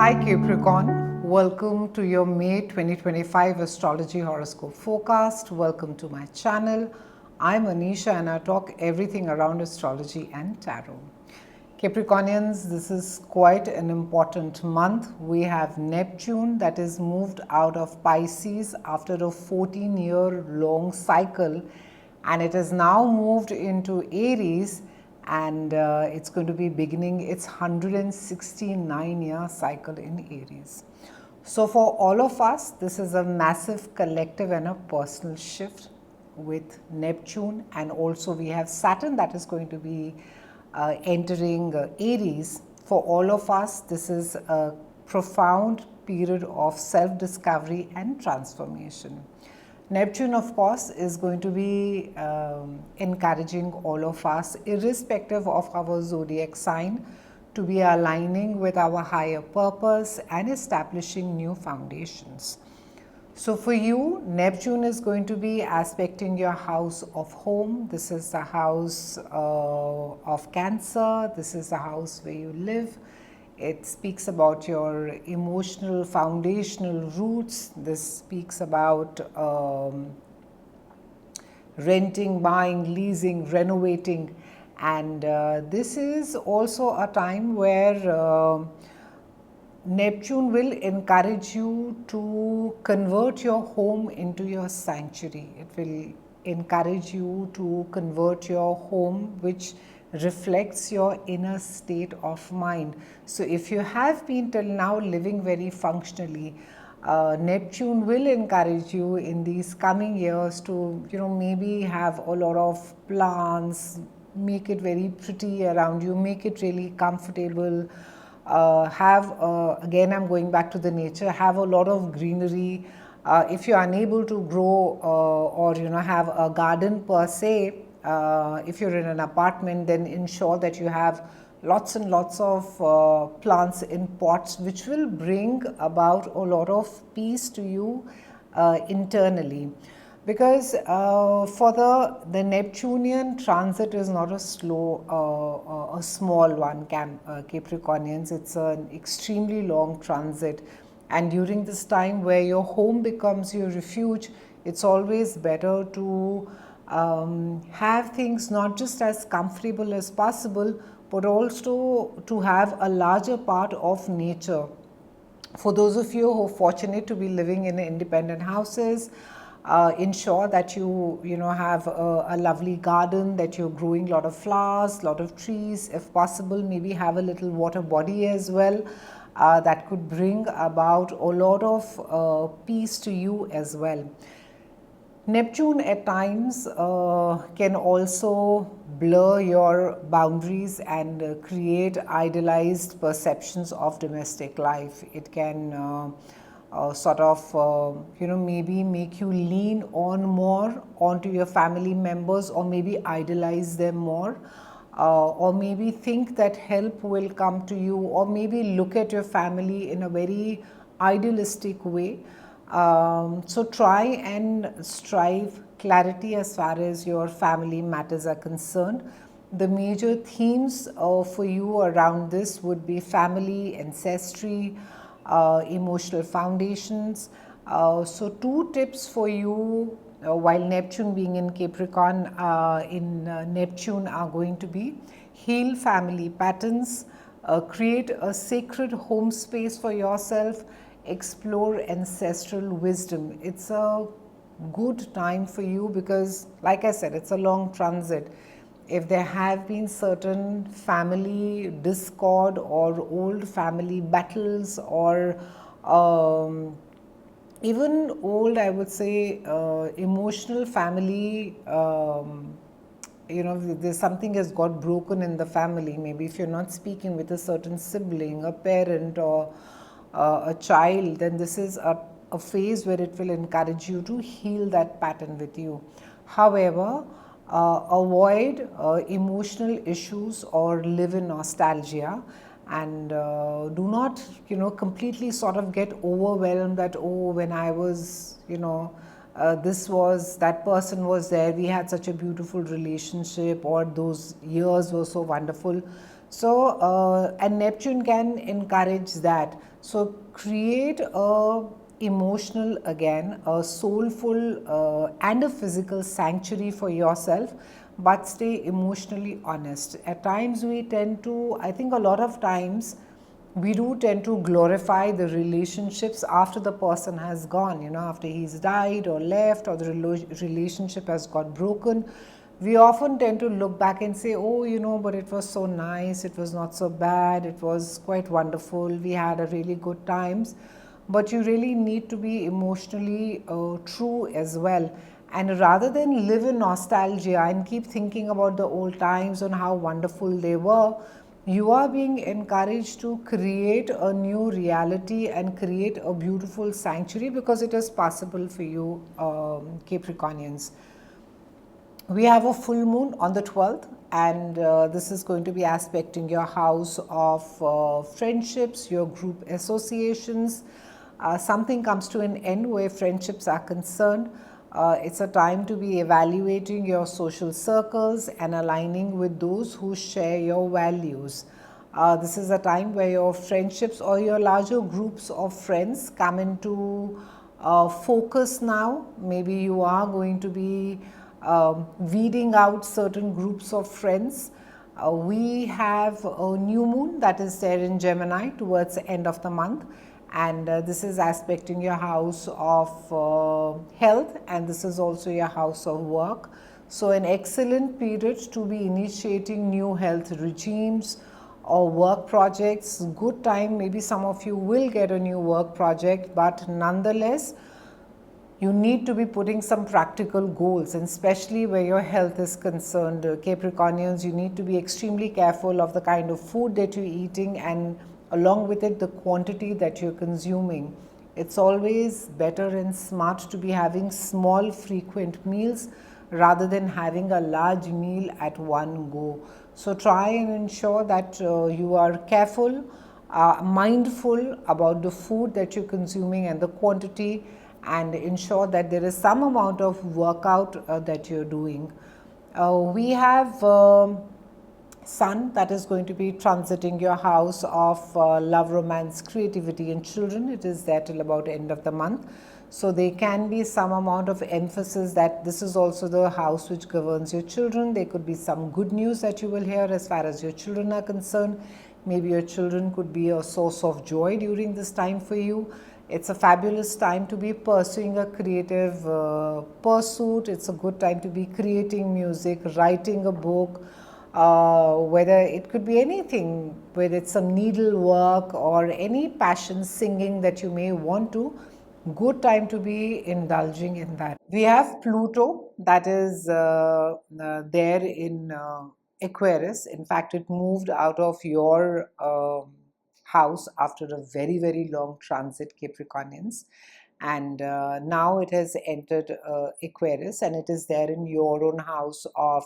Hi Capricorn, welcome to your May 2025 Astrology Horoscope forecast. Welcome to my channel. I'm Anisha and I talk everything around astrology and tarot. Capricornians, this is quite an important month. We have Neptune that is moved out of Pisces after a 14-year long cycle, and it has now moved into Aries, and it's going to be beginning its 169-year cycle in Aries. So for all of us, this is a massive collective and a personal shift with Neptune, and also we have Saturn that is going to be entering Aries. For all of us, this is a profound period of self-discovery and transformation. Neptune, of course, is going to be encouraging all of us, irrespective of our zodiac sign, to be aligning with our higher purpose and establishing new foundations. So for you, Neptune is going to be aspecting your house of home. This is the house of Cancer. This is the house where you live. It speaks about your emotional foundational roots. This speaks about renting, buying, leasing, renovating. And this is also a time where Neptune will encourage you to convert your home into your sanctuary. It will encourage you to convert your home, which reflects your inner state of mind. So if you have been till now living very functionally, Neptune will encourage you in these coming years to, maybe have a lot of plants, make it very pretty around you, make it really comfortable. Again, I'm going back to the nature, have a lot of greenery. If you're unable to grow or have a garden per se, if you're in an apartment, then ensure that you have lots and lots of plants in pots, which will bring about a lot of peace to you internally. Because for the Neptunian transit is not a slow, a small one, Capricornians. It's an extremely long transit. And during this time where your home becomes your refuge, it's always better to have things not just as comfortable as possible, but also to have a larger part of nature. For those of you who are fortunate to be living in independent houses, ensure that you have a lovely garden, that you're growing a lot of flowers, lot of trees. If possible, maybe have a little water body as well. That could bring about a lot of peace to you as well. Neptune at times can also blur your boundaries and create idealized perceptions of domestic life. It can maybe make you lean on more onto your family members, or maybe idolize them more, or maybe think that help will come to you, or maybe look at your family in a very idealistic way. So try and strive clarity as far as your family matters are concerned. The major themes for you around this would be family, ancestry, emotional foundations. So two tips for you while Neptune being in Capricorn, Neptune are going to be: heal family patterns, create a sacred home space for yourself, explore ancestral wisdom. It's a good time for you because, like I said, it's a long transit. If there have been certain family discord or old family battles, or even old, I would say, emotional family, there's something has got broken in the family. Maybe if you're not speaking with a certain sibling, a parent, or a child, then this is a phase where it will encourage you to heal that pattern with you. However, avoid emotional issues or live in nostalgia, and do not completely sort of get overwhelmed that, oh, when I was that person was there, we had such a beautiful relationship, or those years were so wonderful. So, and Neptune can encourage that. So, create a emotional, again, a soulful and a physical sanctuary for yourself, but stay emotionally honest. At times, we tend to, I think a lot of times, we do tend to glorify the relationships after the person has gone, after he's died or left, or the relationship has got broken. We often tend to look back and say, oh, but it was so nice, it was not so bad, it was quite wonderful, we had a really good times. But you really need to be emotionally true as well. And rather than live in nostalgia and keep thinking about the old times and how wonderful they were, you are being encouraged to create a new reality and create a beautiful sanctuary, because it is possible for you, Capricornians. We have a full moon on the 12th, and this is going to be aspecting your house of friendships, your group associations. Something comes to an end where friendships are concerned. It's a time to be evaluating your social circles and aligning with those who share your values. This is a time where your friendships or your larger groups of friends come into focus now. Maybe you are going to be weeding out certain groups of friends. We have a new moon that is there in Gemini towards the end of the month, and this is aspecting your house of health, and this is also your house of work. So an excellent period to be initiating new health regimes or work projects. Good time, maybe some of you will get a new work project, but nonetheless you need to be putting some practical goals, and especially where your health is concerned, Capricornians, you need to be extremely careful of the kind of food that you're eating, and along with it, the quantity that you're consuming. It's always better and smart to be having small, frequent meals rather than having a large meal at one go. So try and ensure that you are careful, mindful about the food that you're consuming and the quantity, and ensure that there is some amount of workout that you're doing. We have Sun that is going to be transiting your house of love, romance, creativity, and children. It is there till about end of the month. So there can be some amount of emphasis that this is also the house which governs your children. There could be some good news that you will hear as far as your children are concerned. Maybe your children could be a source of joy during this time for you. It's a fabulous time to be pursuing a creative pursuit. It's a good time to be creating music, writing a book, whether it could be anything, whether it's some needlework or any passion, singing that you may want to. Good time to be indulging in that. We have Pluto that is there in Aquarius. In fact, it moved out of your house after a very, very long transit, Capricornians. And now it has entered Aquarius, and it is there in your own house of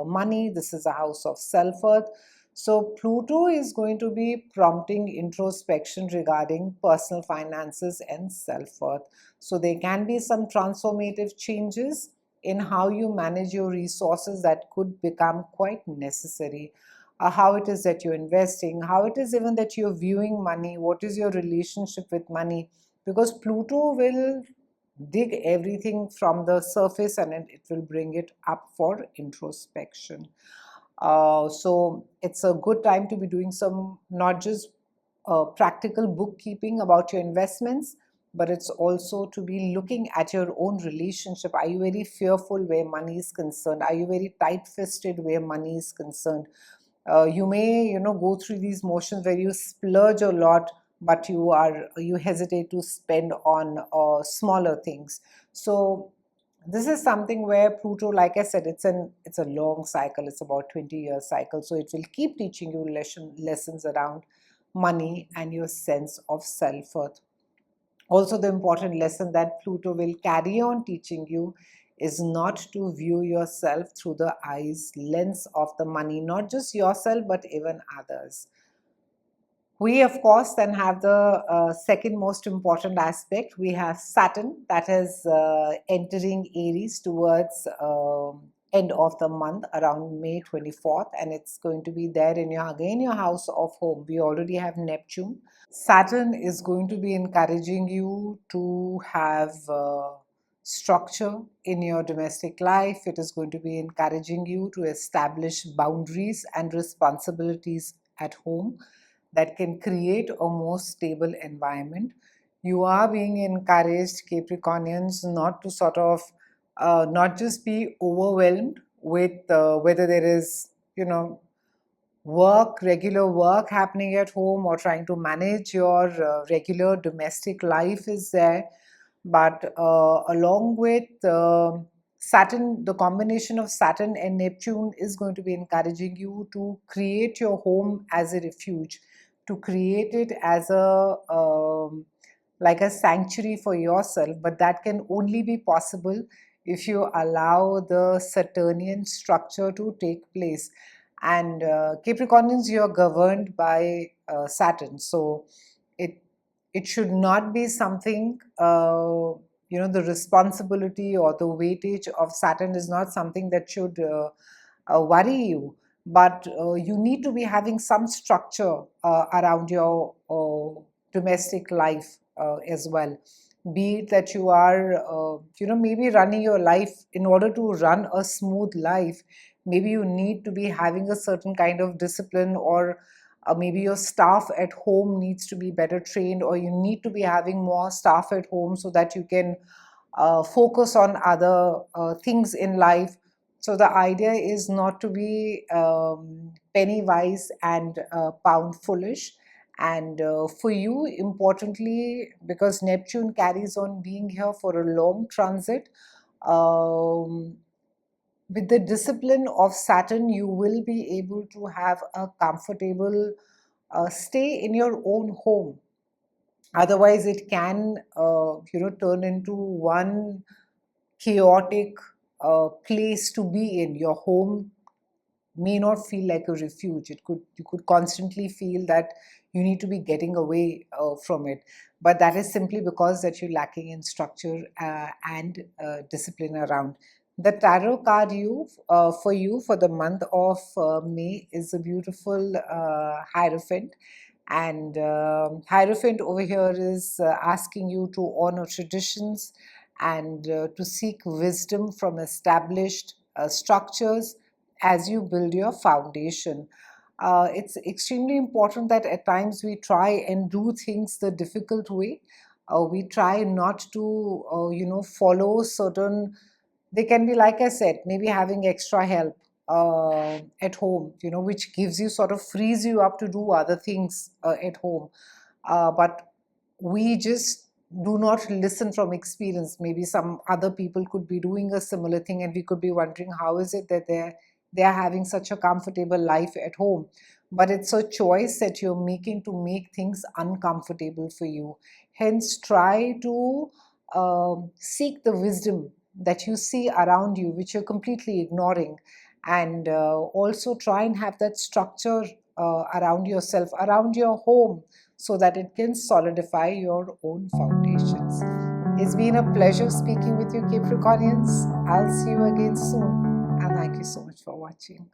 money. This is a house of self-worth. So Pluto is going to be prompting introspection regarding personal finances and self-worth. So there can be some transformative changes in how you manage your resources that could become quite necessary. How it is that you're investing, how it is even that you're viewing money, what is your relationship with money, because Pluto will dig everything from the surface and it will bring it up for introspection. So it's a good time to be doing some, not just practical bookkeeping about your investments, but it's also to be looking at your own relationship. Are you very fearful where money is concerned? Are you very tight-fisted where money is concerned? You may, go through these motions where you splurge a lot, but you hesitate to spend on smaller things. So this is something where Pluto, like I said, it's a long cycle. It's about 20-year cycle. So it will keep teaching you lessons around money and your sense of self-worth. Also, the important lesson that Pluto will carry on teaching you is not to view yourself through the eyes lens of the money, not just yourself, but even others. We, of course, then have the second most important aspect. We have Saturn that is entering Aries towards end of the month around May 24th, and it's going to be there in your house of home. We already have Neptune. Saturn is going to be encouraging you to have structure in your domestic life. It is going to be encouraging you to establish boundaries and responsibilities at home that can create a more stable environment. You are being encouraged, Capricornians, not to sort of not just be overwhelmed with whether there is, regular work happening at home, or trying to manage your regular domestic life is there. But along with Saturn, the combination of Saturn and Neptune is going to be encouraging you to create your home as a refuge, to create it as a like a sanctuary for yourself. But that can only be possible if you allow the Saturnian structure to take place. And Capricornians, you are governed by Saturn, so it it should not be something, the responsibility or the weightage of Saturn is not something that should worry you. But you need to be having some structure around your domestic life as well. Be it that you are, maybe running your life. In order to run a smooth life, maybe you need to be having a certain kind of discipline, or maybe your staff at home needs to be better trained, or you need to be having more staff at home so that you can focus on other things in life. So the idea is not to be penny wise and pound foolish. And for you, importantly, because Neptune carries on being here for a long transit, um, with the discipline of Saturn, you will be able to have a comfortable stay in your own home. Otherwise, it can, turn into one chaotic place to be in. Your home may not feel like a refuge. You could constantly feel that you need to be getting away from it. But that is simply because that you're lacking in structure and discipline around. The tarot card for you for the month of May is a beautiful Hierophant. And Hierophant over here is asking you to honor traditions and to seek wisdom from established structures as you build your foundation. It's extremely important that at times we try and do things the difficult way. We try not to, follow certain. They can be, like I said, maybe having extra help at home, which gives you, sort of frees you up to do other things at home. But we just do not listen from experience. Maybe some other people could be doing a similar thing, and we could be wondering how is it that they're having such a comfortable life at home. But it's a choice that you're making to make things uncomfortable for you. Hence, try to seek the wisdom that you see around you, which you're completely ignoring. And also try and have that structure around yourself, around your home, so that it can solidify your own foundations. It's been a pleasure speaking with you, Capricornians. I'll see you again soon, and thank you so much for watching.